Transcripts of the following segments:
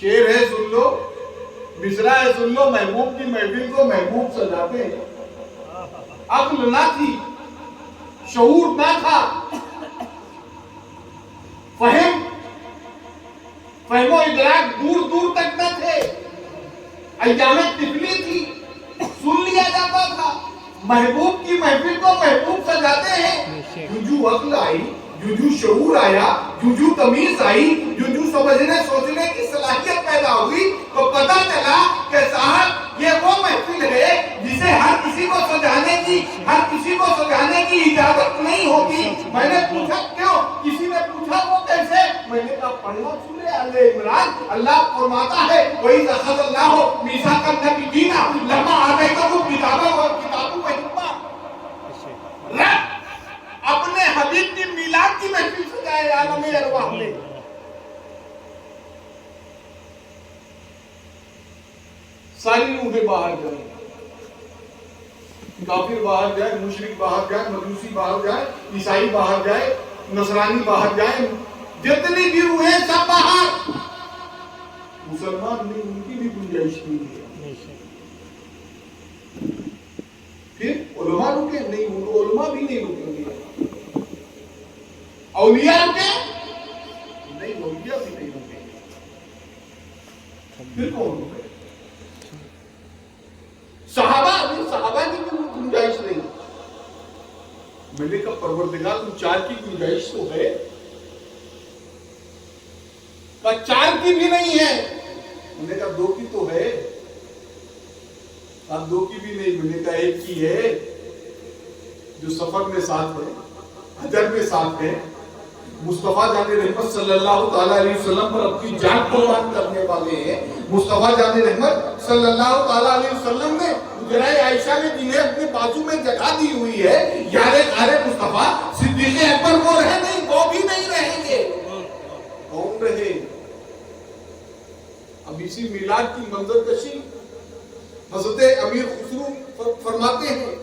شعر ہے سن لو، مصرع ہے سن لو، محبوب کی محفل کو محبوب سجاتے ہیں. عقل نہ تھی، شعور نہ تھا، فہم و ادراک دور دور تک نہ تھے، ایام طفلی تھی، سن لیا جاتا تھا. محبوب کی محفل کو محبوب سجاتے ہیں. جو عقل آئی، جو شعور آیا، جو تمیز آئی، جو سمجھنے سوچنے کی صلاحیت پیدا ہوئی، تو پتا چلا کہ صاحب یہ وہ محفل ہے جسے ہر کسی کو سجانے کی اجازت نہیں ہوتی. میں نے پوچھا کیوں؟ کسی نے پوچھا وہ کیسے؟ میں نے کہا پڑھنا سورہ آل عمران. اللہ فرماتا ہے وَإِذْ أَخَذَ اللَّهُ مِيثَاقَ النَّبِيِّينَ لَمَّا آتَيْتُكُم كِتَابًا وَحِكْمَةً رب اپنے حبیب کی میلاد کی محفل سجائے عالم ارواح میں. ساری روحیں باہر جائیں، کافر باہر جائے، مشرک باہر جائے، مجوسی باہر جائے، عیسائی باہر جائے، نصرانی باہر جائے، جتنی بھی روحیں سب باہر. مسلمان نہیں، ان کی بھی گنجائش نہیں ہے. پھر علماء رکے نہیں، علماء بھی نہیں رکیں گے. اولیاء رکے نہیں، اولیاء بھی نہیں رکیں گے. پھر کون رکے؟ صحابہ کی بھی گنجائش نہیں. میں نے کہا پروردگار تو 4 کی گنجائش تو ہے، پر 4 کی بھی نہیں ہے. میں نے کہا 2 کی تو ہے. اب 2 کی بھی نہیں. میں نے کہا 1 کی ہے، جو سفر میں ساتھ ہے، حجر میں ساتھ ہے، مصطفیٰ جان رحمت صلی اللہ تعالیٰ علیہ وسلم پر اپنی جان قربان کرنے والے ہیں. مصطفیٰ جان رحمت صلی اللہ تعالیٰ علیہ وسلم نے حجرہ عائشہ میں جنہیں اپنے بازو میں جگہ دی ہوئی ہے، یار مصطفیٰ صدیق اکبر وہ رہے نہیں، وہ بھی نہیں رہیں گے. کون رہے؟ اب اسی میلاد کی منظر کشی حضرت امیر خسرو فرماتے ہیں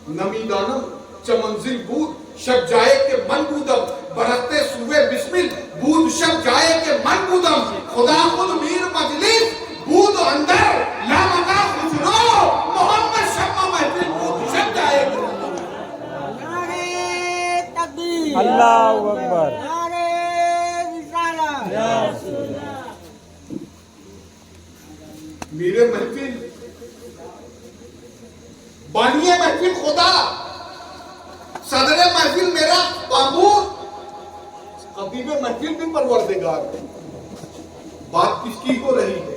نمی دانم چمنزل بود شب جائے کہ من بودم برستے سوئے بسمل بود شب جائے کہ من بودم خدا خود میر مجلس بود اندر لامکا خسرو محمد شب محفل بود شب جائے کہ اللہ اکبر. میرے محفل بانی محفل خدا، صدر محفل میرا معبود، خطیب محفل بھی پروردگار. بات کس کی ہو رہی ہے؟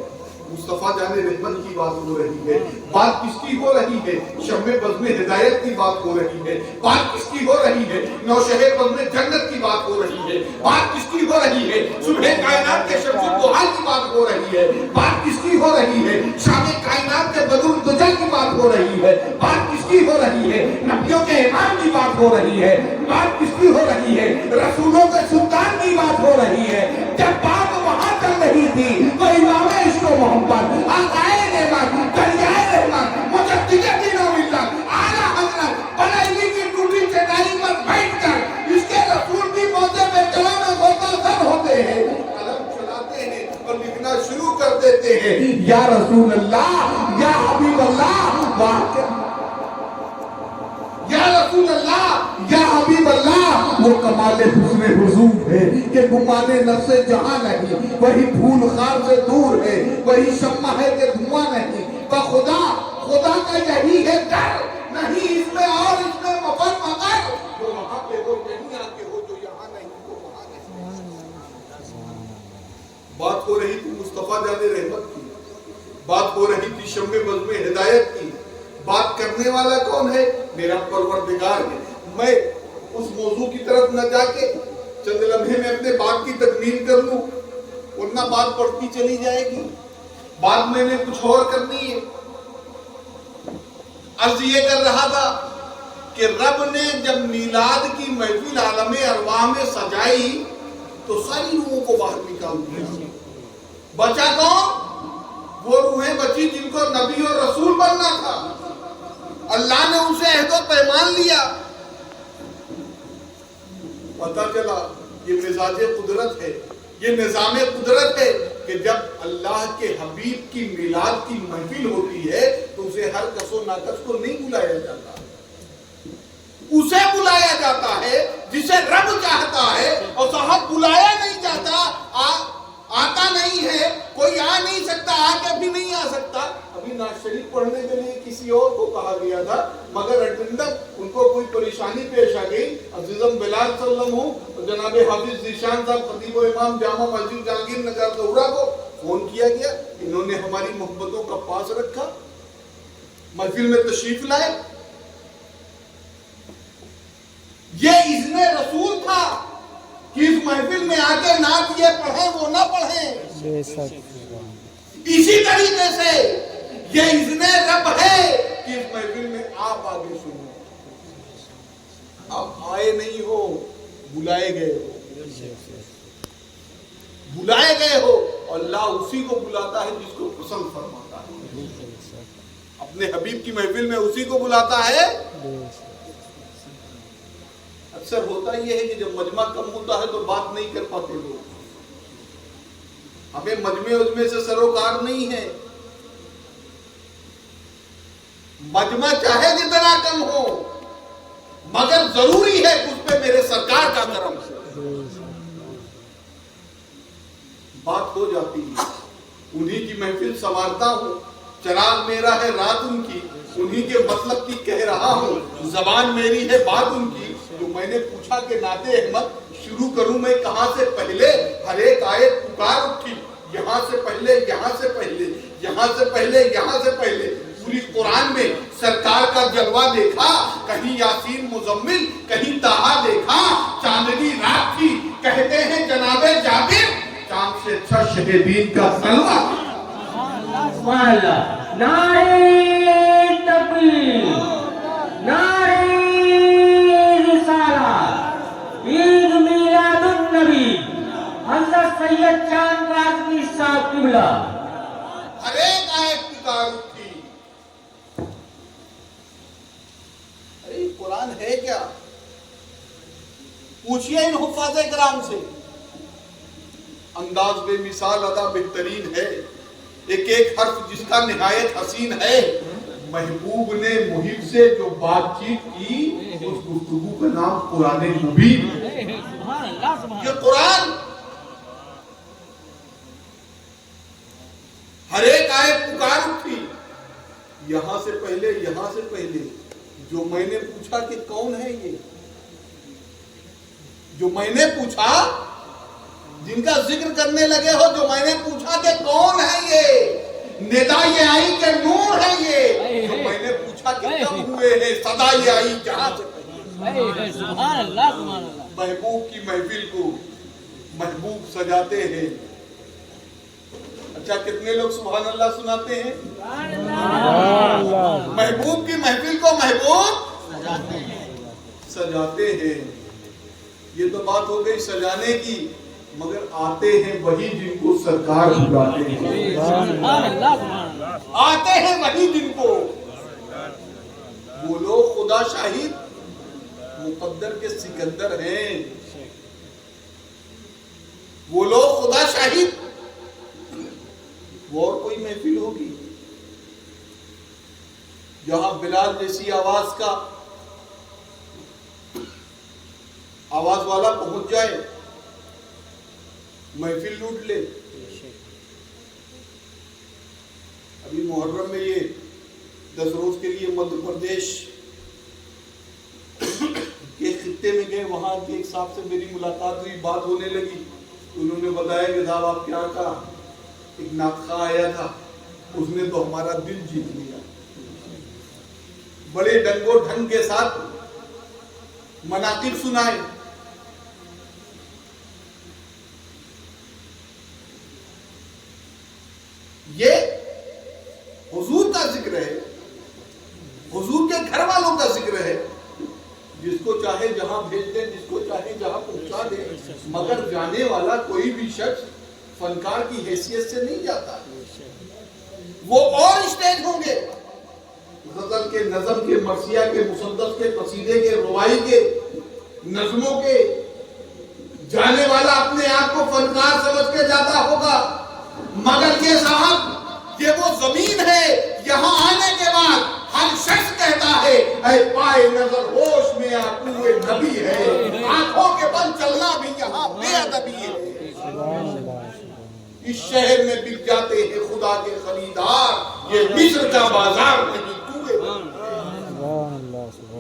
مصطفیٰ جان رحمت کی بات ہو رہی ہے. بات کس کی ہو رہی ہے؟ شمع بزم ہدایت کی بات ہو رہی ہے. بات کس کی ہو رہی ہے؟ نوشہ بزم جنت کی بات ہو رہی ہے. بات کس کی ہو رہی ہے؟ صبح کائنات کے شمس الضحیٰ کی بات ہو رہی ہے. بات کس کی ہو رہی ہے؟ شام کائنات کے بدر الدجى کی بات ہو رہی ہے. بات کس کی ہو رہی ہے؟ نبیوں کے امام کی بات ہو رہی ہے. بات کس کی ہو رہی ہے؟ رسولوں کے سلطان کی بات ہو رہی ہے. جب بات وہاں چل رہی تھی تو امام عشق و محبت آقائے نعمت دریائے رحمت مجدد دین و ملت اعلیٰ حضرت بریلی کی ٹوٹی چٹائی پر بیٹھ کر اس کے رسول کی موضع میں چلو میں غوطہ زن ہوتے ہیں، قلم چلاتے ہیں اور لکھنا شروع کر دیتے ہیں یا رسول اللہ یا حبیب اللہ یا رسول اللہ یا حبیب اللہ. وہ کمال حسن حضور ہے کہ گمان نفس جہاں نہیں، وہی پھول خار سے دور ہے، وہی شمع ہے کہ دھواں نہیں. خدا کا یہی ہے در، نہیں اس میں اور اس میں مفر مگر. جو وہاں پہ ہو یہیں آ کے ہو، جو یہاں نہیں تو وہاں نہیں. بات ہو رہی تھی مصطفیٰ جان رحمت کی، بات ہو رہی تھی شمع بزم ہدایت کی. بات کرنے والا کون ہے؟ میرا پروردگار ہے. میں اس موضوع کی طرف نہ جا کے چند لمحے میں اپنے بات کی تکمیل کر لوں، ورنہ بات بڑھتی چلی جائے گی. بات میں نے کچھ اور کرنی ہے. عرض یہ کر رہا تھا کہ رب نے جب میلاد کی محفل عالم ارواح میں سجائی تو ساری روحوں کو باہر نکال دیا. بچا کون؟ وہ روحیں بچی جن کو نبی اور رسول بننا تھا. اللہ نے اسے عہد و پیمان لیا. پتہ چلا یہ مزاج قدرت ہے، یہ نظام قدرت ہے کہ جب اللہ کے حبیب کی میلاد کی محفل ہوتی ہے تو اسے ہر کس و ناکس کو نہیں بلایا جاتا، اسے بلایا جاتا ہے جسے رب چاہتا ہے، اور صاحب بلایا نہیں جاتا، آتا نہیں ہے، کوئی آ نہیں سکتا، آ کے بھی نہیں آ سکتا۔ ابھی نعت شریف پڑھنے کے لیے کسی اور کو کہا گیا تھا، مگر اٹینڈنٹ ان کو کوئی پریشانی پیش آ گئی، عزیزم بلال سلم ہوں، جناب حافظ ذیشان صاحب خطیب و امام جامع مسجد جہانگیر نگر ظہرا کو فون کیا گیا، انہوں نے ہماری محبتوں کا پاس رکھا، محفل میں تشریف لائے۔ یہ اذن رسول تھا کہ اس محفل میں آ کے نعت یہ پڑھیں وہ نہ پڑھیں۔ اسی طریقے سے یہ اذن رب ہے کہ اس محفل میں آپ آگے سنیں، آپ آئے نہیں ہو، بلائے گئے ہو، بلائے گئے ہو، اور اللہ اسی کو بلاتا ہے جس کو پسند فرماتا ہے، اپنے حبیب کی محفل میں اسی کو بلاتا ہے۔ اکثر ہوتا یہ ہے کہ جب مجمع کم ہوتا ہے تو بات نہیں کر پاتے لوگ، ہمیں مجمع سے سروکار نہیں ہے، مجمع چاہے جتنا کم ہو مگر ضروری ہے کہ اس پہ میرے سرکار کا کرم بات ہو جاتی ہے۔ انہی کی محفل سنوارتا ہوں، چراغ میرا ہے رات ان کی، انہی کے مطلب کی کہہ رہا ہوں، زبان میری ہے بات ان کی۔ جو میں نے پوچھا کہ نعت احمد شروع کروں میں کہاں سے پہلے، ہر ایک آیت پکار اٹھی، یہاں سے پہلے، یہاں سے پہلے، یہاں سے پہلے، یہاں سے پہلے، پوری قرآن میں سرکار کا جلوہ دیکھا، کہیں یاسین مزمل، کہیں طٰہٰ دیکھا، چاندنی رات تھی، کہتے ہیں جناب جابر، چاند سے اچھا شہ دین کا سلوہ۔ سبحان اللہ، نعرہ تکبیر، نعرہ رسالت، عید میلاد النبی، حضرت سید چاند رازمی صاحب قبلہ۔ ہر ایک آیت پکار اٹھی۔ ارے قرآن ہے کیا؟ پوچھئے ان حفاظ کرام سے، انداز بے مثال، ادا بہترین ہے، ایک ایک حرف جس کا نہایت حسین ہے۔ محبوب نے محب سے جو بات چیت کی اس گفتگو کا نام قرآن مبین ہے۔ یہ قرآن ہر ایک آیت پکار اٹھی، یہاں سے پہلے، یہاں سے پہلے، جو میں نے پوچھا کہ کون ہے یہ، جو میں نے پوچھا، جن کا ذکر کرنے لگے ہو، جو میں نے پوچھا کہ کون ہے یہ، ندا یہ آئی کہ نور ہے یہ، جو میں نے پوچھا کہ کب ہوئے ہیں، صدا یہ آئی جہاں سے پہلے۔ سبحان اللہ، سبحان اللہ۔ محبوب کی محفل کو محبوب سجاتے ہیں۔ اچھا کتنے لوگ سبحان اللہ سناتے ہیں؟ محبوب کی محفل کو محبوب سجاتے ہیں۔ یہ تو بات ہو گئی سجانے کی، مگر آتے ہیں وہی جن کو سرکار بلاتے ہیں، آتے ہیں وہی جن کو وہ لوگ خدا شاہد مقدر کے سکندر ہیں، وہ لوگ خدا شاہد۔ وہ اور کوئی محفل ہوگی جہاں بلال جیسی آواز کا آواز والا پہنچ جائے، محفل لوٹ لے۔ ابھی محرم میں یہ 10 روز کے لیے مدھیہ پردیش کے خطے میں گئے، وہاں کے ایک صاحب سے میری ملاقات ہوئی، بات ہونے لگی، انہوں نے بتایا کہ صاحب آپ کیا کہا، ایک ناطخہ آیا تھا، اس نے تو ہمارا دل جیت لیا، بڑے ڈنگ و ڈھنگ کے ساتھ مناقب سنائے۔ یہ حضور کا ذکر ہے، حضور کے گھر والوں کا ذکر ہے، جس کو چاہے جہاں بھیج دیں، جس کو چاہے جہاں پہنچا دیں، مگر جانے والا کوئی بھی شخص فنکار کی حیثیت سے نہیں جاتا۔ وہ اور اسٹیج ہوں گے، غزل کے، نظم کے، مرثیہ کے، مسدس کے، قصیدے کے، روائی کے، نظموں کے، جانے والا اپنے آپ کو فنکار سمجھ کے جاتا ہوگا، مگر یہ زمین ہے، یہاں آنے کے بعد ہر شخص کہتا ہے اے پائے نظر ہوش میں آقوئے نبی ہے، آنکھوں کے بند چلنا بھی یہاں بے ادبی ہے۔ اس شہر میں بک جاتے ہیں خدا کے خریدار، یہ مصر کا بازار نہیں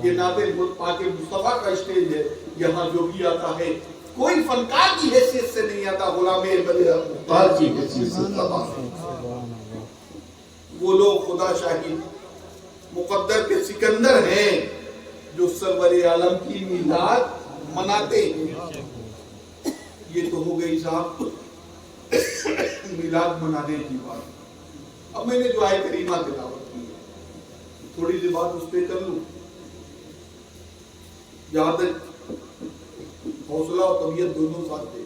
یہ نادر پاک مصطفیٰ کا اسٹیج ہے، یہاں جو بھی آتا ہے کوئی فنکار کی حیثیت سے نہیں آتا، غلام مختار کی حیثیت سے آتا ہے۔ وہ لوگ خدا شاہی مقدر کے سکندر ہیں جو سرور عالم کی میلاد مناتے ہیں۔ یہ تو ہو گئی صاحب میلاد منانے کی بات۔ اب میں نے جو آیت کریمہ تلاوت کی ہے تھوڑی سی بات اس پہ کر لوں، جہاں تک حوصلہ اور طبیعت دونوں ساتھ دے۔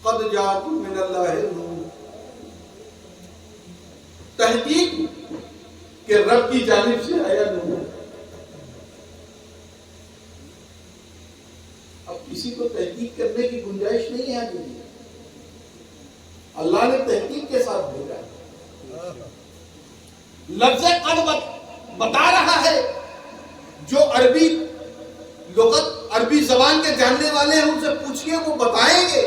قد جاءکم من اللہ نور، تحقیق کہ رب کی جانب سے آیا نور۔ اب کسی کو تحقیق کرنے کی گنجائش نہیں ہے آگے، اللہ نے تحقیق کے ساتھ بھیجا۔ لفظ قد بتا رہا ہے، جو عربی لغت عربی زبان کے جاننے والے ہیں ان سے پوچھئے وہ بتائیں گے۔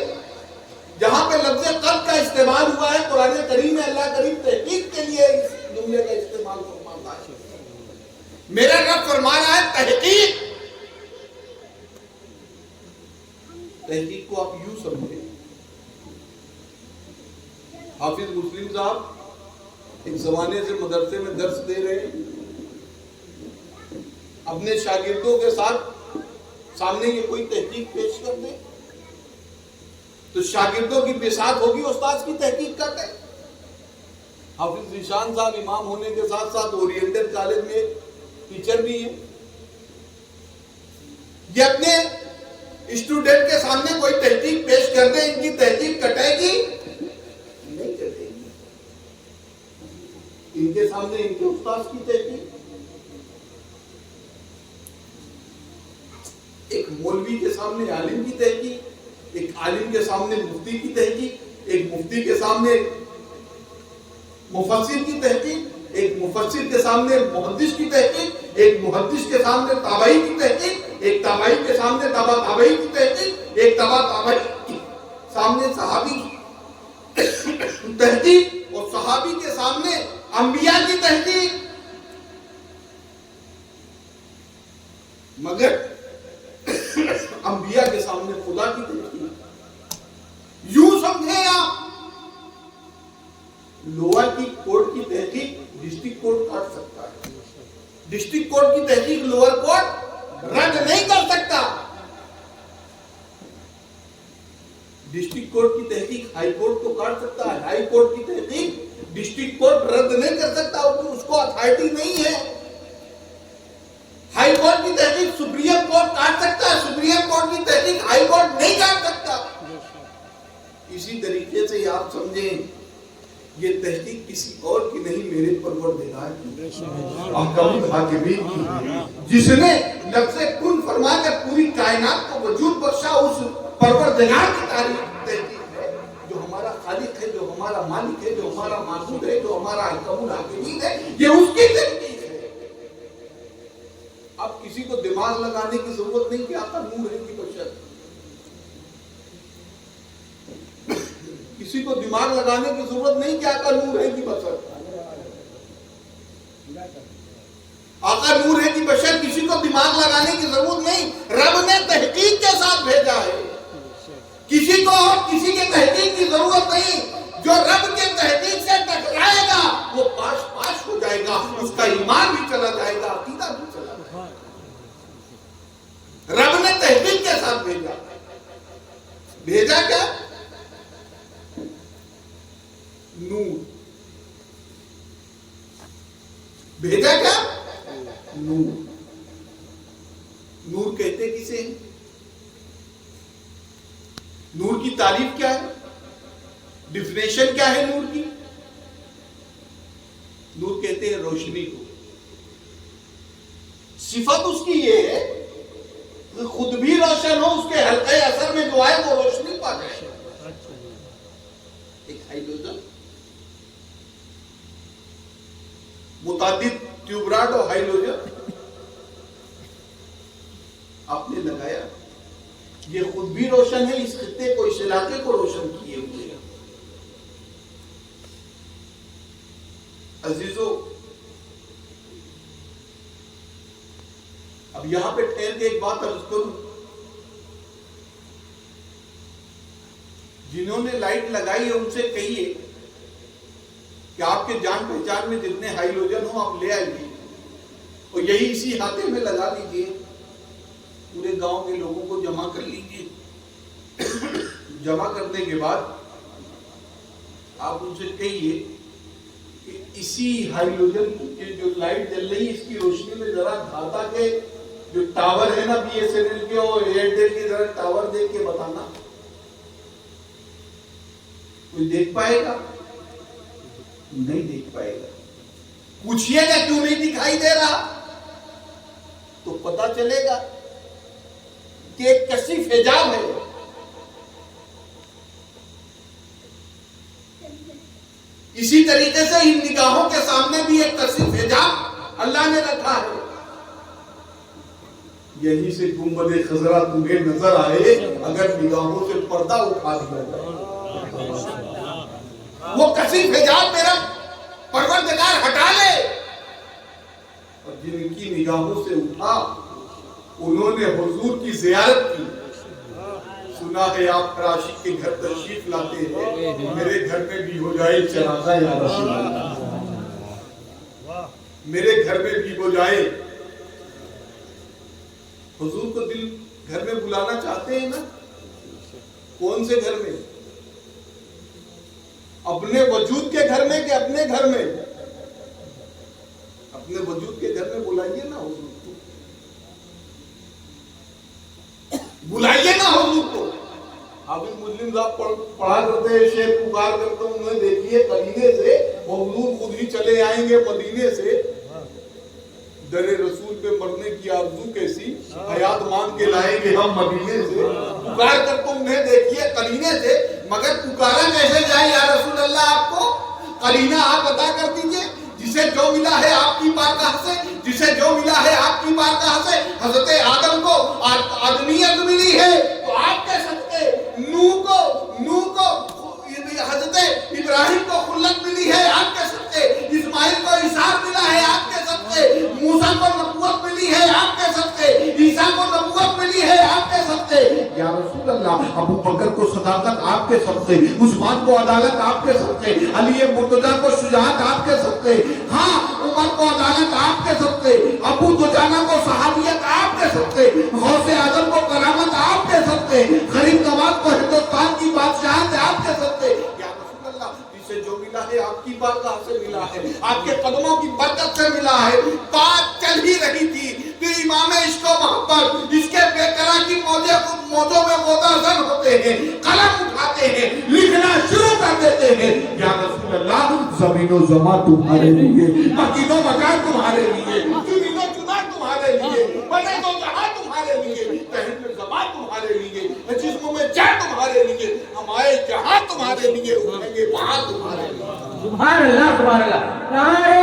جہاں پہ لفظ قد کا استعمال ہوا ہے قرآن کریم میں اللہ کریم تحقیق کے لیے اس جملے کا استعمال فرماتا ہے۔ میرا رب فرما رہا ہے تحقیق۔ تحقیق کو آپ یوں سمجھیں، حافظ مسلم صاحب ایک زمانے سے مدرسے میں درس دے رہے ہیں، اپنے شاگردوں کے ساتھ سامنے یہ کوئی تحقیق پیش کر دے تو شاگردوں کی بساط ہوگی استاد کی تحقیق کرتے۔ حافظ ذیشان صاحب امام ہونے کے ساتھ ساتھ اورینٹل کالج میں ٹیچر بھی ہیں، یہ اپنے اسٹوڈنٹ کے سامنے کوئی تحقیق پیش کر دیں، ان کی تحقیق کٹے گی نہیں کٹے گی، ان کے سامنے ان کے استاد کی تحقیق۔ ایک مولوی کے سامنے عالم کی تحقیق، ایک عالم کے سامنے مفتی کی تحقیق، ایک مفتی کے سامنے مفسر کی تحقیق، ایک مفسر کے سامنے محدث کی تحقیق، ایک محدث کے سامنے تابعی کی تحقیق، ایک تابعی کے سامنے تابع تابعی کی تحقیق، ایک تابع تابعی کے سامنے صحابی کی تحقیق، اور صحابی کے سامنے انبیاء کی تحقیق۔ مگر انبیاء کے سامنے خدا کی تحقیق۔ یوں سمجھیں آپ، لوور کی کورٹ کی تحقیق ڈسٹرکٹ کورٹ کر سکتا ہے، ڈسٹرکٹ کورٹ کی تحقیق لوور کورٹ رد نہیں کر سکتا، ڈسٹرکٹ کورٹ کی تحقیق ہائی کورٹ تو کر سکتا ہے، ہائی کورٹ کی تحقیق ڈسٹرکٹ کورٹ رد نہیں کر سکتا، اس کو اتھارٹی نہیں ہے۔ ہائی کورٹ کی تحقیق سپریم کورٹ کاٹ سکتا ہے، سپریم کورٹ کی تحقیق ہائی کورٹ نہیں کاٹ سکتا۔ اسی طریقے سے آپ سمجھیں یہ تحقیق کسی اور کی نہیں، میرے پروردگار کی، احکام الحاکمین کی، جس نے لفظ کن فرما کر پوری کائنات کو وجود بخشا، اس پروردگار کی تحقیق ہے جو ہمارا خالق ہے، جو ہمارا مالک ہے، جو ہمارا معبود ہے، جو ہمارا احکام الحاکمین ہے، یہ اس کی تحقیق ہے۔ اب کسی کو دماغ لگانے کی ضرورت نہیں کہ آقا نور ہے کی بشر، کسی کو دماغ لگانے کی ضرورت نہیں کہ آقا نور ہے کی بشر، آقا نور ہے کی بشر، کسی کو دماغ لگانے کی ضرورت نہیں، رب نے تحقیق کے ساتھ بھیجا ہے، کسی کو اور کسی کے تحقیق کی ضرورت نہیں۔ جو رب کے تحقیق سے ٹکرائے گا وہ پاش ہو جائے گا، اس کا ایمان بھی چلا جائے گا، عقیدہ بھی چلا جائے گا۔ رب نے تحقیق کے ساتھ بھیجا، بھیجا کیا؟ نور، بھیجا کیا؟ نور۔ نور کہتے کسے ہیں؟ نور کی تعریف کیا ہے؟ ڈیفینیشن کیا ہے نور کی؟ نور کہتے ہیں روشنی کو۔ صفت اس کی یہ ہے کہ خود بھی روشن ہو، اس کے حلقہ اثر میں جو آئے وہ روشنی پا جائے۔ متعدد ٹیوبرائٹ اور ہائیلوجن آپ نے لگایا. یہ خود بھی روشن ہے, اس خطے کو, اس علاقے کو روشن کیے ہوئے. عزیزو, اب یہاں پہ ٹھہر کے ایک بات عرض کروں. جنہوں نے لائٹ لگائی ہے ان سے کہیے کہ آپ کے جان پہچان میں جتنے ہائیلوجن ہوں آپ لے آئیے اور یہی اسی ہاتھے میں لگا دیجیے, پورے گاؤں کے لوگوں کو جمع کر لیجیے. جمع کرنے کے بعد آپ ان سے کہیے کہ اسی ہائیلوجن کی جو لائٹ جل رہی ہے اس کی روشنی میں ذرا دھاتا کے جو ٹاور ہے نا بی ایس این ایل کے اور ایئرٹیل کے, ذرا ٹاور دیکھ کے بتانا. کوئی دیکھ پائے گا؟ نہیں دیکھ پائے گا. پوچھئے گا کیوں نہیں دکھائی دے رہا, تو پتا چلے گا کہ ایک کشف حجاب ہے. اسی طریقے سے ان نگاہوں کے سامنے بھی ایک کشف حجاب اللہ نے رکھا ہے. یہیں سے گنبد خضرا تمہیں نظر آئے اگر نگاہوں سے پردہ اٹھا دیا جائے. وہ کشف حجاب میرا پروردگار ہٹا لے, اور جن کی نگاہوں سے اٹھا انہوں نے حضور کی زیارت کی. سنا ہے آپ فراشی کے گھر تشریف لاتے ہیں, میرے گھر میں بھی ہو جائے چراغا یا رسول اللہ, میرے گھر میں بھی ہو جائے. حضور کو دل گھر میں بلانا چاہتے ہیں نا. کون سے گھر میں؟ اپنے وجود کے گھر میں کہ اپنے گھر میں؟ اپنے وجود کے گھر میں بلائیے نا حضور کو, بلائیے نا حضور کو. حافظ مسلم صاحب پڑھا کرتے ہیں, شیخ پکار کرتے ہیں, انہیں دیکھیے قرینے سے حضور خود ہی چلے آئیں گے مدینے سے. در رسول پہ مرنے کی آرزو کیسی, حیات مانگ کے لائیں گے ہم مدینے سے. پکار کر تم انہیں دیکھیے قرینے سے, مگر پکارا کیسے جائے یا رسول اللہ آپ کو؟ قرینہ آپ عطا کر دیجئے. جسے جو ملا ہے آپ کی بارگاہ سے, جسے جو ملا ہے آپ کی بارگاہ سے. حضرت آدم کو آدمیت ملی ہے تو آپ کہہ سکتے, نوح کو حضرت ابراہیم کو خلت ملی ہے آپ کہہ سکتے, اسماعیل کو اِسحاق ملا ہے آپ کہہ سکتے, موسیٰ کو نبوت ملی ہے آپ کہہ سکتے, عیسیٰ کو نبوت ملی ہے آپ کہہ سکتے. یا رسول اللہ, ابو بکر کو صداقت آپ کہہ سکتے, عثمان کو عدالت آپ کہہ سکتے, علی مرتضیٰ کو شجاعت آپ کہہ سکتے, ہاں عمر کو عدالت آپ کہہ سکتے, ابو دجانہ کو صحابیت آپ کہہ سکتے, غوث اعظم کو کرامت آپ کہہ سکتے, غریب نواز کو ہندوستان کی بادشاہت آپ کہہ سکتے. جسے جو ملا ہے آپ کی بارگاہ سے ملا ہے, آپ کے قدموں کی برکت سے ملا ہے. بات چل ہی رہی تھی کہ امام عشق و محبت اس کے بے قرار کی موجوں میں متعزن ہوتے ہیں, قلم اٹھاتے ہیں, لکھنا شروع کر دیتے ہیں. یا رسول اللہ, زمین و زمان تمہارے لیے, مکین و مکان تمہارے لیے, چنین و چنان تمہارے لیے, بنے تو جہاں تمہارے لیے, تہن میں زمان تمہارے لیے, جسم میں جان تمہارے لیے, ہمارے جہاں تمہارے لیے, اٹھیں گے وہاں تمہارے لیے. سبحان اللہ, سبحان اللہ. نعرہ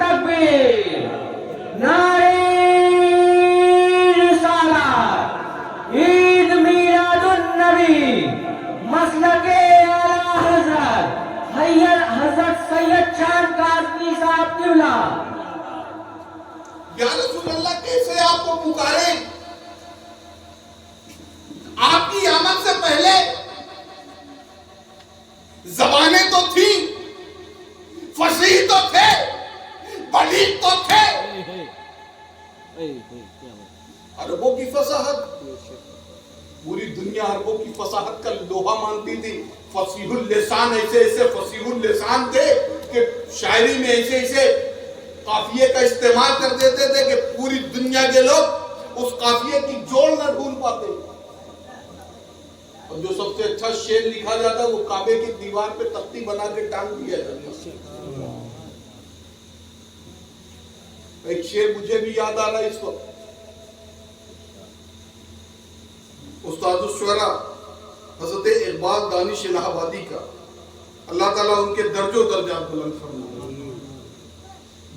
تکبیر, نعرہ رسالت, عید میلاد النبی, مسلک اعلیٰ حضرت حضرت سید چاند کاظمی صاحب قبلہ. یا رسول اللہ, کیسے آپ کو پکاریں؟ آپ کی آمد سے پہلے زبانیں تو تھیں, فصیح تو تھے, بلیغ تو تھے, عربوں کی فصاحت, پوری دنیا عربوں کی فصاحت کا لوہا مانتی تھی. فصیح اللسان, ایسے ایسے فصیح اللسان تھے کہ شاعری میں ایسے ایسے قافیے کا استعمال کر دیتے تھے کہ پوری دنیا کے لوگ اس قافیے کی جوڑ نہ ڈھونڈ پاتے. اور جو سب سے اچھا شعر لکھا جاتا ہے وہ کعبے کی دیوار پہ تختی بنا کے ٹانگ دیا جاتا. ایک شعر مجھے بھی یاد آ رہا ہے اس وقت, استاد الشعراء حضرت اقبال دانش الہ آبادی کا, اللہ تعالیٰ ان کے درج و درجات بلند فرمائے.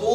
2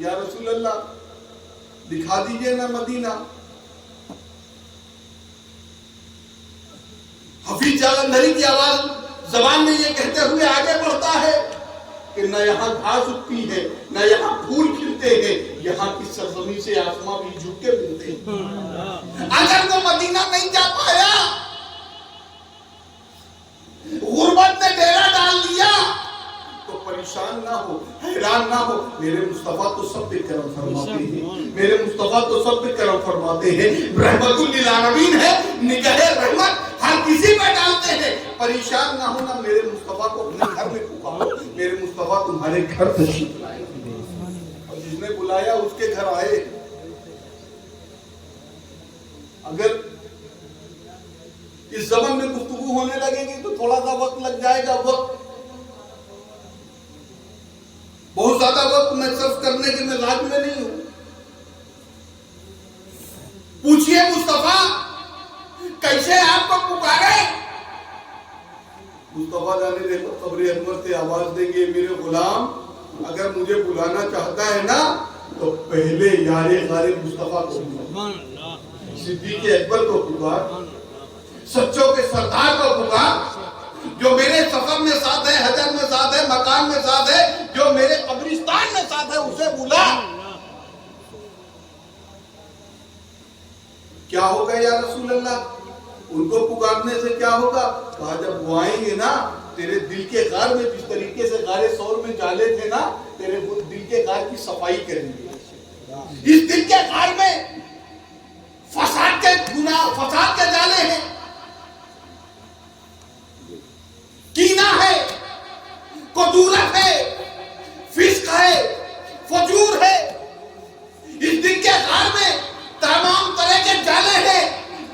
یا رسول اللہ دکھا دیجئے نا مدینہ. حفیظ جالندھری کی آواز زبان میں یہ کہتے ہوئے آگے بڑھتا ہے کہ نہ یہاں گھاس اگتی ہے نہ یہاں پھول کھلتے ہیں, یہاں کی سرزمین سے آسماں بھی جھک کے ملتے ہیں. اگر وہ مدینہ نہیں جا پایا, غربت نے ڈیرا ڈال لیا, تو پریشان نہ ہو, حیران نہ ہو. میرے مصطفیٰ تو سب پہ کرم فرماتے ہیں, میرے مصطفیٰ تو سب پہ کرم فرماتے ہیں. رحمت للعالمین ہے, نگاہ رحمت ہر کسی پہ ڈالتے ہیں. پریشان نہ ہونا, میرے مصطفیٰ کو اپنے گھر میں پکارو. میرے مصطفیٰ تمہارے گھر تشریف لائے, اور جس نے بلایا اس کے گھر آئے. اگر اس زمن میں گفتگو ہونے لگے گی تو تھوڑا سا وقت لگ جائے گا. وقت بہت زیادہ وقت میں صرف کرنے کے مزاج میں نہیں ہوں. پوچھئے مصطفیٰ کیسے آپ کو پکارے؟ مصطفیٰ جانے دے تو قبر انور سے آواز دیں گے, میرے غلام اگر مجھے بلانا چاہتا ہے نا تو پہلے یار غار مصطفیٰ کو پکار, صدیق اکبر کو پکار, سچوں کے سردار کو پکار, جو میرے سفر میں ساتھ ہے, حجر میں ساتھ ہے, مکان میں ساتھ ہے, جو میرے قبرستان میں ساتھ ہے, اسے بلا. کیا ہوگا یا رسول اللہ؟ ان کو پکارنے سے کیا ہوگا؟ کہا جب وہ آئیں گے نا تیرے دل کے غار میں جس طریقے سے غار ثور میں جالے تھے نا, تیرے دل کے غار کی صفائی کریں گے. اس دل کے غار میں فساد کے گناہ, فساد کے جالے ہیں, کینہ ہے, کدورت ہے, فسق ہے, فجور ہے. اس دل کے غار میں تمام طرح کے جالے ہیں.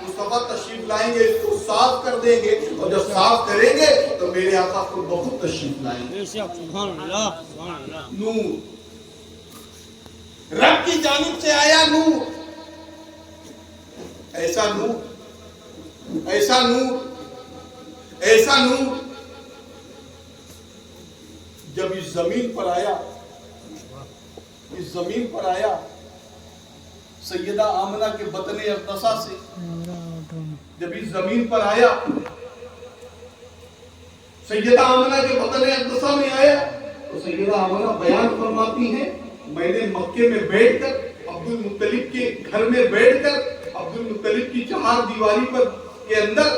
مصطفیٰ تشریف لائیں گے, اس کو صاف کر دیں گے, اور جب صاف کریں گے تو میرے آقا کو بہت تشریف لائیں گے. سبحان اللہ, سبحان اللہ. نور رب کی جانب سے آیا نور, ایسا نور, ایسا نور, ایسا نور جب اس زمین پر آیا, اس زمین پر آیا سیدہ آمنہ کے بطن اقدسہ سے, جب اس زمین پر آیا سیدہ آمنہ کے بطن اقدسہ میں آیا تو سیدہ آمنہ بیان فرماتی ہیں, میں نے مکے میں بیٹھ کر, عبد المطلب کے گھر میں بیٹھ کر, عبد المطلب کی چہار دیواری پر کے اندر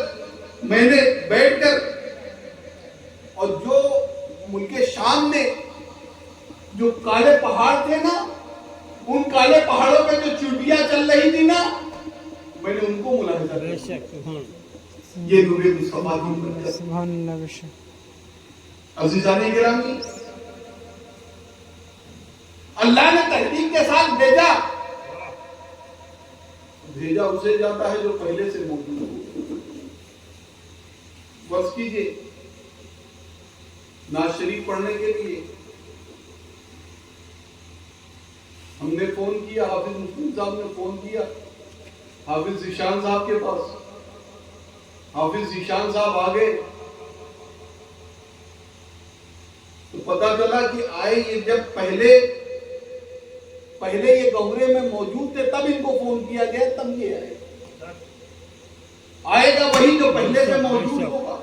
میں نے بیٹھ کر, اور جو ملک شام میں جو کالے پہاڑ تھے نا, ان کالے پہاڑوں پہ جو چونٹیاں چل رہی تھی نا, میں نے ان کو ملاحظہ کیا. یہ نور مصطفیٰ کی برکت. سبحان اللہ. عزیزان گرامی, اللہ نے تحقیق کے ساتھ بھیجا, بھیجا اسے جاتا ہے جو پہلے سے موجود ہو. فرض کیجئے نعت شریف پڑھنے کے لیے ہم نے فون کیا, حافظ مسلم صاحب نے فون کیا حافظ ذیشان صاحب کے پاس. حافظ ذیشان صاحب آگے تو پتا چلا کہ آئے یہ جب پہلے یہ گورے میں موجود تھے تب ان کو فون کیا گیا, تب یہ آئے گا وہی جو پہلے سے موجود ہوگا.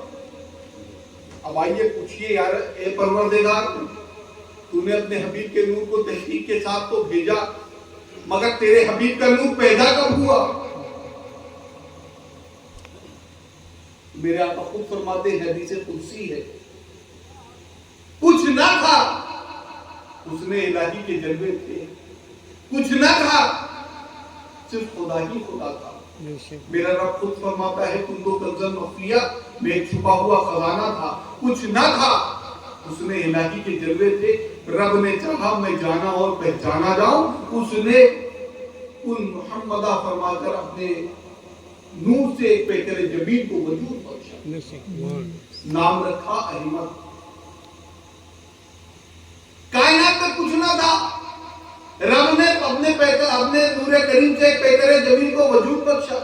اب آئیے پوچھئے یار اے پروردگار, تو نے اپنے حبیب کے نور کو تحقیق کے ساتھ تو بھیجا, مگر تیرے حبیب کا نور پیدا کب ہوا؟ میرے آقا خود فرماتے ہیں, حدیث قدسی ہے, کچھ نہ تھا اس نے الہی کے جلوے تھے, کچھ نہ تھا صرف خدا ہی خدا تھا. میرا رب خود فرماتا ہے تم تو کنزن مخفیہ میں ایک چھپا ہوا خزانہ تھا, کچھ نہ تھا اس نے الہی کے جلوے تھے. رب نے چاہا میں جانا اور پہچانا جاؤں, اس نے کل محمدہ فرما کر اپنے نور سے ایک پیکر جبین کو وجود بخشا, نام رکھا احمد. کائنات میں کچھ نہ تھا, رب نے اپنے نور کریم سے ایک پیکر جبین کو وجود بخشا,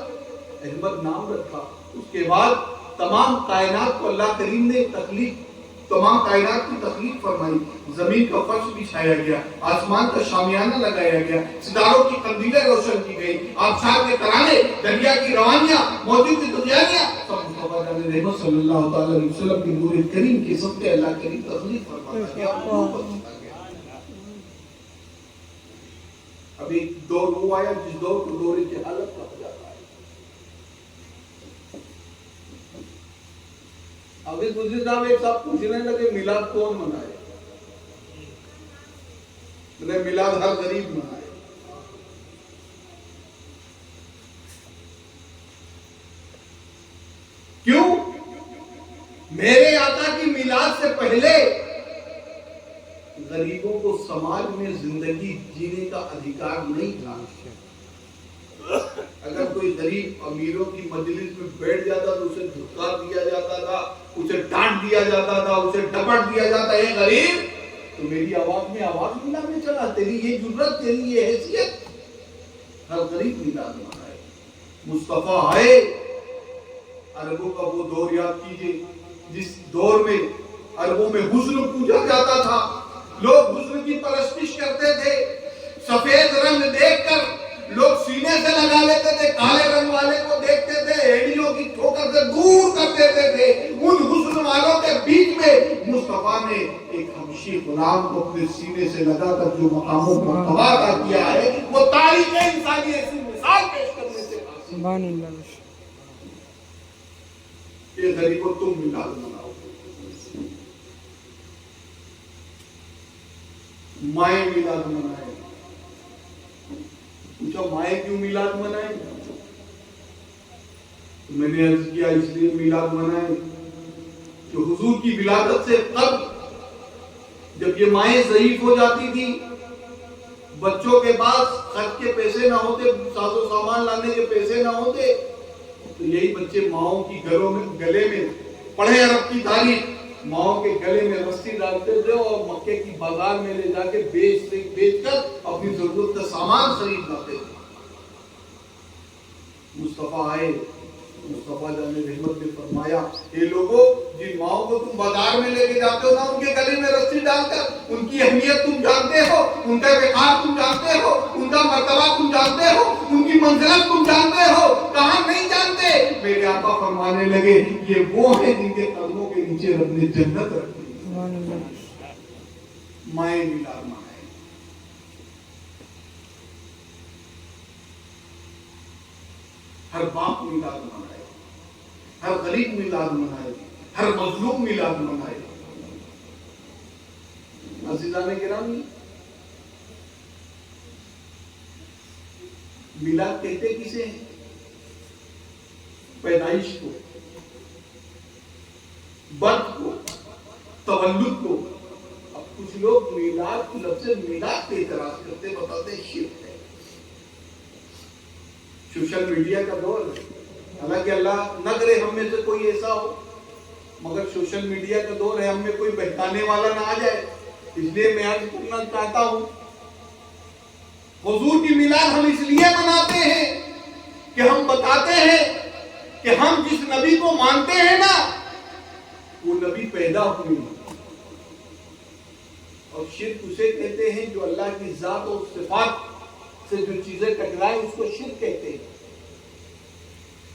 احمد نام رکھا. اس کے بعد تمام کائنات کو اللہ کریم نے تخلیق تمام کائنات کی تخلیق فرمائی، زمین کا فرش بچھایا گیا، آسمان کا شامیانہ لگایا گیا، ستاروں کی قندیلیں روشن کی گئی، آبشار کے ترانے، دریا کی روانیاں، موجوں کی دریانیاں، سب مصطفیٰ جان رحمت صلی اللہ تعالی علیہ وسلم کی نور کریم کے سب کے اللہ کریم تخلیق فرماتا گیا، نور بخشتا گیا۔ اب ایک دور وہ آیا جس دور کو دور جہالت کہا جاتا ہے۔ اب اس مجھے صاحب ایک صاحب پوچھنے لگے میلاد کون منائے؟ میں نے میلاد ہر غریب منائے۔ کیوں؟ میرے آقا کی میلاد سے پہلے غریبوں کو سماج میں زندگی جینے کا ادھیکار نہیں تھا۔ اگر کوئی غریب امیروں کی مجلس میں بیٹھ جاتا تو اسے دھکا دیا جاتا تھا، اسے ڈانٹ دیا جاتا تھا، اسے ڈپٹ دیا جاتا ہے، غریب تو میری آواز میں آواز ملانے چلا، تیری یہ جرت، تیری یہ حیثیت۔ ہر غریب میلاد منائے۔ مصطفیٰ آئے، عربوں کا وہ دور یاد کیجئے جس دور میں عربوں میں حسن پوجا جاتا تھا، لوگ حسن کی پرستش کرتے تھے، سفید رنگ دیکھ کر لوگ سینے سے لگا لیتے تھے، کالے رنگ والے کو دیکھتے تھے، ایڑیوں کی ٹھوکر سے دور کر دیتے تھے۔ ان حسن والوں کے بیچ میں مصطفیٰ نے ایک حبشی غلام کو اپنے سینے سے لگا کر جو مقاموں پر تواضع کیا ہے، وہ تاریخ انسانی ایسی مثال پیش کرنے سے حاصل۔ سبحان اللہ۔ یہ غریبوں تم میلاد مناؤ۔ مائیں میلاد منائے۔ پوچھا مائیں کیوں میلاد منائے؟ میں نے عرض کیا اس لیے میلاد منائے کہ حضور کی ولادت سے قبل جب یہ مائیں ضعیف ہو جاتی تھی، بچوں کے پاس خرچ کے پیسے نہ ہوتے، ساز و سامان لانے کے پیسے نہ ہوتے، تو یہی بچے ماؤں کی گلے میں، پڑھے عرب کی تاریخ، ماؤں کے گلے میں رسی ڈالتے تھے اور مکے کی بازار میں لے جا کے بیچ کر اپنی ضرورت کا سامان خرید لاتے تھے۔ مصطفیٰ آئے، مصطفیٰ جان رحمت نے فرمایا، اے لوگوں جن ماؤں کو تم بازار میں لے کے جاتے ہو نا، ان کے گلے میں رسی ڈال کر ان کی اہمیت تم جانتے ہو، ان کا وقار تم جانتے ہو، ان کا مرتبہ تم جانتے ہو، ان کی منزلت تم جانتے ہو، کہاں نہیں جانتے؟ میرے آقا فرمانے لگے یہ وہ ہیں جن کے قدموں کے نیچے رب نے جنت رکھی۔ مائیں میلاد منائے۔ ہر باپ میلاد منائے، ہر غریب میلاد منائے، ہر مظلوم میلاد منائے۔ عزیزان گرامی، میلاد کہتے کسے ہیں؟ پیدائش کو، برتھ کو، تولد کو۔ اب کچھ لوگ میلاد کی لفظ میلاد پہ اعتراض کرتے، بتاتے ہیں شرک ہے۔ سوشل میڈیا کا دور ہے، حالانکہ اللہ نہ کرے ہم میں سے کوئی ایسا ہو، مگر سوشل میڈیا کا دور ہے، ہم میں کوئی بہکانے والا نہ آ جائے، اس لیے میں عرض کرنا چاہتا ہوں، حضور کی میلاد ہم اس لیے مناتے ہیں کہ ہم بتاتے ہیں کہ ہم جس نبی کو مانتے ہیں نا، وہ نبی پیدا ہوئے، اور شرک اسے کہتے ہیں جو اللہ کی ذات اور صفات سے جو چیزیں ٹکرائے اس کو شرک کہتے ہیں۔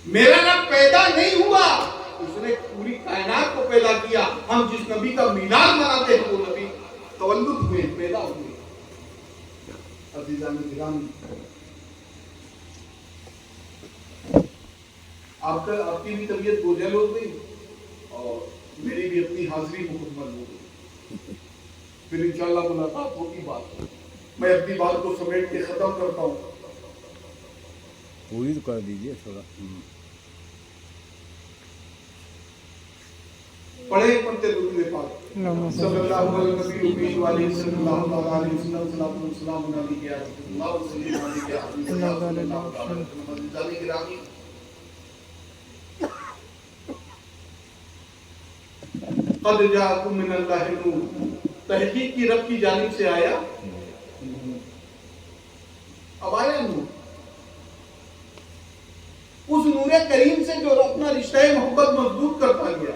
میرا رب پیدا نہیں ہوا، اس نے پوری کائنات کو پیدا کیا۔ ہم جس نبی کا میلاد مناتے ہیں وہ نبی تولد ہوئے، پیدا ہوئے۔ عزیزان گرامی، آپ کی بھی طبیعت بوجھل ہو گئی اور میری بھی اپنی حاضری مکمل ہو گئی، پھر انشاءاللہ ملاقات ہوگی۔ بات میں اپنی بات کو سمیٹ کے ختم کرتا ہوں۔ پوری تو کر دیجئے تھوڑا۔ پڑھے پڑھتے درود پاک صلی اللہ علیہ نبی علیہ صلی اللہ علیہ وسلم، صلاۃ و سلام علیہ یا رسول اللہ صلی اللہ علیہ وسلم۔ قد جاءکم من اللہ نور، تحقیق کی رب کی جانب سے آیا، اب آیا نور، اس نور کریم سے جو اپنا رشتہ محبت مضبوط کرتا گیا،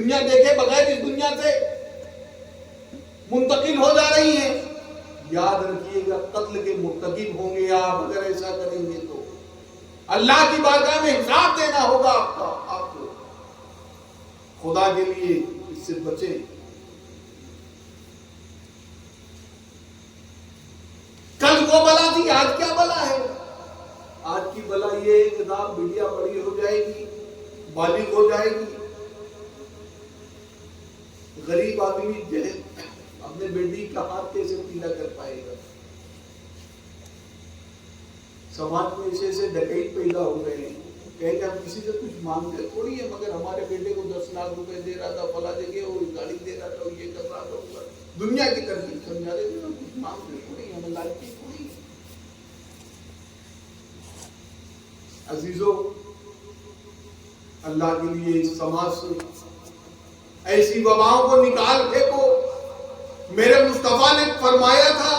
دنیا دیکھے بغیر اس دنیا سے منتقل ہو جا رہی ہیں. یاد رکھیے گا قتل کے مرتکب ہوں گے آپ اگر ایسا کریں گے تو اللہ کی بارگاہ میں حساب دینا ہوگا آپ کو. خدا کے لیے اس سے بچیں. کل وہ بلا تھی، آج کیا بلا ہے؟ آج کی بلا یہ ہے کہ جناب بیٹیا بڑی ہو جائے گی، بالغ ہو جائے گی، غریب آدمی جو ہے اپنے بیٹی کا ہاتھ کیسے پیلا کر پائے گا؟ سماج میں ایسے ڈکیت پیدا ہو گئے ہیں کہ ہم کسی سے کچھ مانگتے تھوڑی ہے، مگر ہمارے بیٹے کو 10 لاکھ روپے دے رہا تھا، فلاں جگہ وہ گاڑی دے رہا تھا، یہ کر رہا تھا. دنیا کی ترتیب سمجھا رہے تھے، ہم کچھ مانگتے تھوڑی، ہمیں لالچی تھوڑی. عزیزو، اللہ کے لیے اس سماج سے ایسی وباؤں کو نکال پھینکو. میرے مصطفیٰ نے فرمایا تھا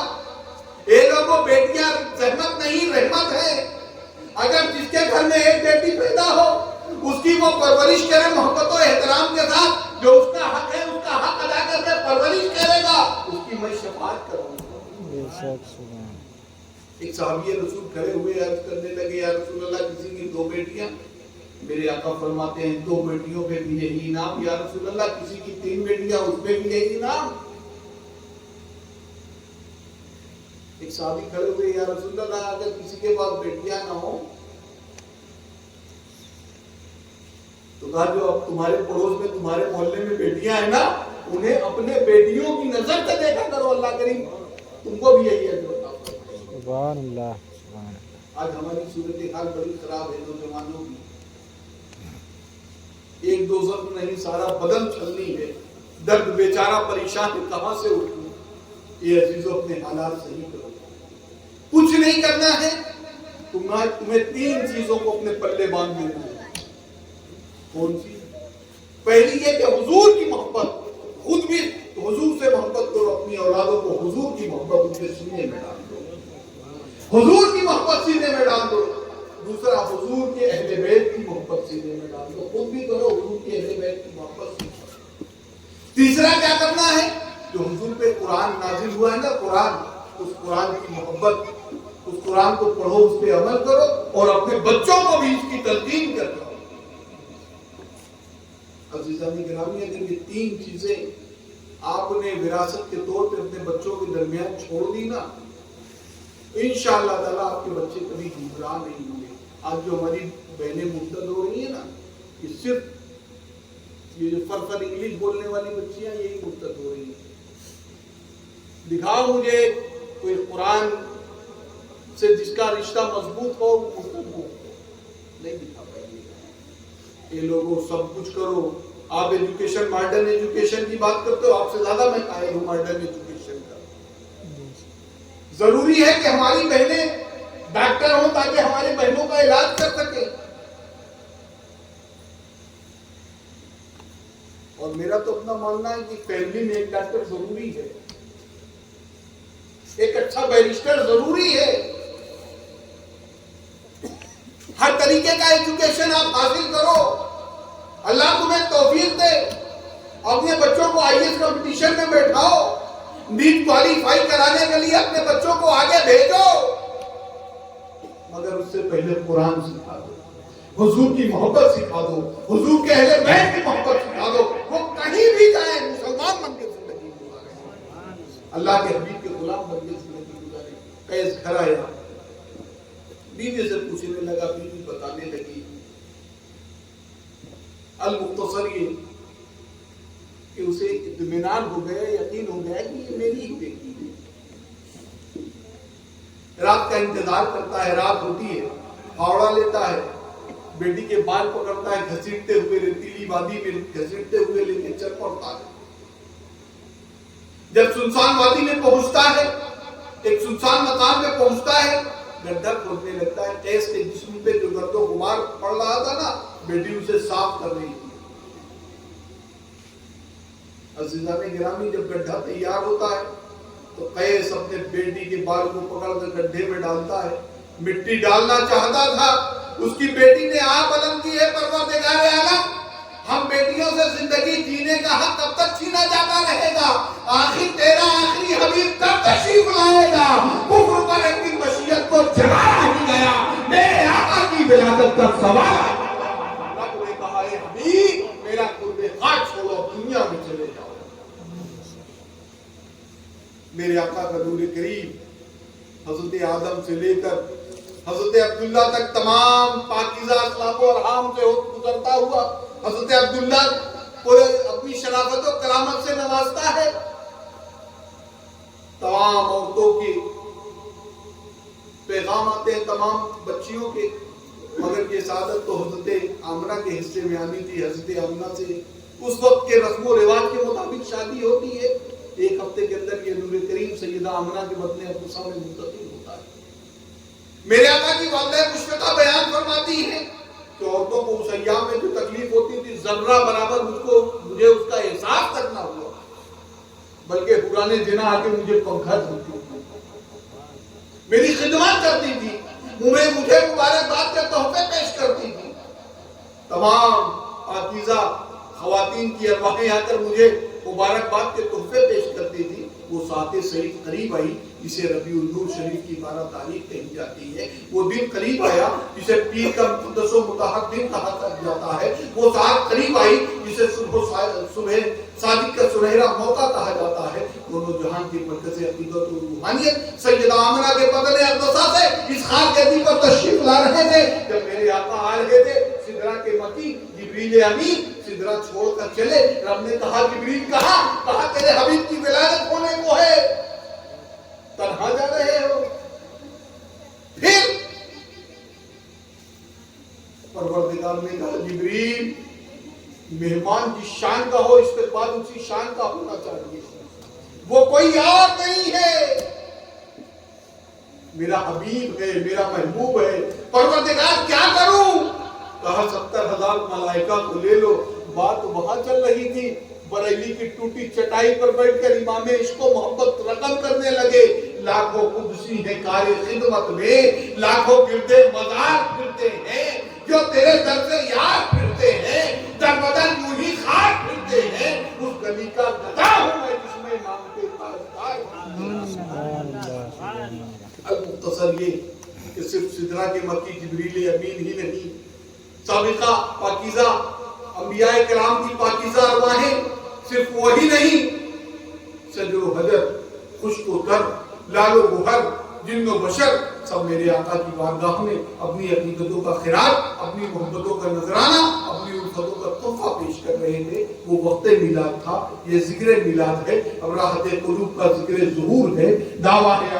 اے لوگوں، بیٹیاں زحمت نہیں رحمت ہے. اگر جس کے گھر میں ایک بیٹی پیدا ہو اس کی وہ پرورش کرے محبت و احترام کے ساتھ، جو اس کا حق ہے اس کا حق ادا کر کے پرورش کرے گا، اس کی میں شفاعت کروں گا. ایک صحابی رسول کھڑے ہوئے عرض کرنے لگے یا رسول اللہ کسی کی 2 بیٹیاں. میرے آقا فرماتے ہیں 2 بیٹیوں پہ بھی یہی انعام. یا رسول اللہ کسی کی 3 بیٹیاں اس پہ بھی یہی انعام. ایک صحابی کھڑے ہوئے یا رسول اللہ اگر کسی کے پاس بیٹیاں نہ ہوں تو کہا جو اب تمہارے پڑوس میں تمہارے محلے میں بیٹیاں ہیں نا انہیں اپنے بیٹیوں کی نظر سے دیکھا کرو. اللہ کریم تم کو بھی یہی ہے. سبحان اللہ. آج ہماری صورتحال بڑی خراب ہے نوجوانوں کی. ایک دو ضرب نہیں سارا بدن چھلنی ہے. درد بیچارہ پریشان ہے کہاں سے اٹھوں. یہ عزیزو اپنے حالات صحیح کرو. کچھ نہیں کرنا ہے تمہیں 3 چیزوں کو اپنے پلے باندھ دینا ہے. کون سی؟ پہلی یہ کہ حضور کی محبت. خود بھی حضور سے محبت کرو، اپنی اولادوں کو حضور کی محبت ان کے سینے میں ڈال دو. حضور کی محبت سینے میں ڈال دو. دوسرا حضور کے اہل بیت کی محبت سینے میں ڈال دو. خود بھی کرو، حضور کے اہل بیت کی محبت سینے. تیسرا کیا کرنا ہے؟ جو حضور پہ قرآن نازل ہوا ہے نا قرآن، اس قرآن کی محبت، اس قرآن کو پڑھو، اس پہ عمل کرو اور اپنے بچوں کو بھی اس کی تلقین کرو. عزیزان گرامی، اگر یہ 3 چیزیں آپ نے وراثت کے طور پہ اپنے بچوں کے درمیان چھوڑ دی نا، انشاءاللہ تعالیٰ آپ کے بچے کبھی گمراہ نہیں ہوں گے. آج جو ہماری بہنیں مرتد ہو رہی ہیں نا، یہ صرف یہ جو فرفر انگلش بولنے والی بچیاں یہی مرتد ہو رہی ہیں. دکھاؤ مجھے کوئی قرآن سے جس کا رشتہ مضبوط ہو مرتد ہو. نہیں دکھا پائیں گے. یہ لوگوں سب کچھ کرو. آپ ایجوکیشن ماڈرن ایجوکیشن کی بات کرتے ہو، آپ سے زیادہ میں قائل ہوں ماڈرن ایجوکیشن کا. ضروری ہے کہ ہماری بہنیں ڈاکٹر ہوں تاکہ ہماری بہنوں کا علاج کر سکیں. اور میرا تو اپنا ماننا ہے کہ فیملی میں ایک ڈاکٹر ضروری ہے، ایک اچھا بیرسٹر ضروری ہے. ہر طریقے کا ایجوکیشن آپ حاصل کرو. اللہ تمہیں توفیق دے. اپنے بچوں کو IAS کمپٹیشن میں بیٹھاؤ. نیٹ کوالیفائی کرانے کے لیے اپنے بچوں کو آگے بھیجو. مگر اس سے پہلے قرآن سکھا دو، حضور کی محبت سکھا دو، حضور کے اہل بیت کی محبت سکھا دو. وہ کہیں بھی جائیں مسلمان بن کے زندگی گزارے، اللہ کے حبیب کے غلام بن کے زندگی گزارے. قیس گھر آیا، بیوی سے پوچھنے لگا، بیوی بتانے لگی المختصر یہ کہ اسے اطمینان ہو گیا، یقین ہو گیا کہ یہ میری ہی بیٹی ہے. رات کا انتظار کرتا ہے، رات ہوتی ہے، پھاوڑا لیتا ہے، بیٹی کے بال پکڑتا ہے، گھسیٹتے ہوئے ریتیلی وادی میں گھسیٹتے ہوئے لے کے چل پڑتا ہے. جب سنسان وادی میں پہنچتا ہے، ایک سنسان مقام میں پہنچتا ہے، گڈھا کھودنے لگتا ہے. قیس کے جسم پہ جو گرد و غبار پڑ رہا تھا نا، بیٹی اسے صاف کر رہی تھی. عزیزان گرامی، جب گڈھا تیار ہوتا ہے تو قیس اپنے بیٹی کے بال کو پکڑ کر گڈھے میں ڈالتا ہے. مٹی ڈالنا چاہتا تھا، اس کی بیٹی نے آہ بلند کی ہے، پروردگار عالم ہم بیٹیوں سے زندگی جینے کا حق کب تک چھینا جاتا رہے گا؟ آخر تیرا آخری حبیب کب تشریف لائے گا؟ کفر پر ایک دن مشیت کو جلایا ہی گیا، میرے آقا کی ولادت کا سوال ہے۔ رب نے کہا اے حبیب میرا قرب خاک چھوڑو، دنیا میں چلے جاؤ۔ میرے آقا کا نور کریم حضرت آدم سے لے کر حضرت عبداللہ تک تمام پاکیزہ اسلام و ارحام سے گزرتا ہوا حضرت عبداللہ کو اپنی شرافت و کرامت سے نوازتا ہے، تمام عورتوں کے پیغام آتے ہیں، تمام بچیوں کے، مگر یہ سعادت تو حضرت آمنہ کے حصے میں آنی تھی۔ حضرت آمنہ سے اس وقت کے رسم و رواج کے مطابق شادی ہوتی ہے، ایک ہفتے کے اندر یہ نور کریم سیدہ آمنہ کے بدن افسا میں منتقل ہوتا ہے۔ میرے آقا کی والدہ مشفقہ بیان فرماتی ہیں کہ عورتوں کو اس ایام میں جو تکلیف ہوتی تھی ذرہ برابر مجھے اس کا احساس تک نہ ہوا، بلکہ پرانے جنا آ کے مجھے پنکھا دھلتی تھی، میری خدمت کرتی تھی، مجھے مبارکباد کے تحفے پیش کرتی تھی۔ تمام پاکیزہ خواتین کی ارواحیں آ کر مجھے مبارکباد کے تحفے پیش کرتی تھی۔ وہ ساعت سعید قریب آئی جسے ربیع النور شریف کی 12 تاریخ کہی جاتی ہے، وہ دن قریب آیا جسے پیر کا مقدس و مطہر دن کہا جاتا ہے، وہ ساعت قریب آئی جسے صبح صادق کا سنہرا موقع کہا جاتا ہے۔ دونوں جہان کی مرکز عقیدت و روحانیت سیدہ آمنہ کے بدن اقدسہ سے اس خاک گدی پر تشریف لا رہے تھے، جب میرے آقا آ رہے تھے سدرہ کے مکی جبریل امین سدرہ چھوڑ کر چلے۔ رب نے کہا جبریل کہا تیرے حبیب کی ولادت ہونے کو ہے، تنہا جا رہے ہو؟ پھر پروردگار نے کہا جبریل مہمان جس شان کا ہو استقبال اسی شان کا ہونا چاہیے، وہ کوئی اور نہیں ہے، میرا حبیب ہے، میرا محبوب ہے۔ پروردگار کیا کروں؟ کہا 70,000 ملائکہ کو لے لو۔ بات وہاں چل رہی تھی، بریلی کی ٹوٹی چٹائی پر بیٹھ کر امام عشق و محبت رقم کرنے لگے۔ لاکھوں قدسی ہیں کار خدمت میں، لاکھوں گردے مزار پھرتے ہیں، جو تیرے در سے یار پھرتے ہیں، در بدن یوں ہی خاک پھرتے ہیں، اس گلی کا گدا ہوں میں جس میں مانگتے تاجدار۔ المختصر یہ کہ صرف سدرہ کے مکی جبریل امین ہی نہیں، سابقہ پاکیزہ انبیاء کرام کی پاکیزہ ارواحیں صرف وہی نہیں، شجر و حجر، خشک و تر، لال و گوہر، جن و بشر سب میرے آقا کی بارگاہ میں اپنی عقیدتوں کا خراج، اپنی محبتوں کا نذرانہ، اپنی الفتوں کا تحفہ پیش کر رہے تھے۔ وہ وقت میلاد تھا، یہ ذکر میلاد ہے، اب راحت قلوب کا ذکر ظہور ہے، دعویٰ ہے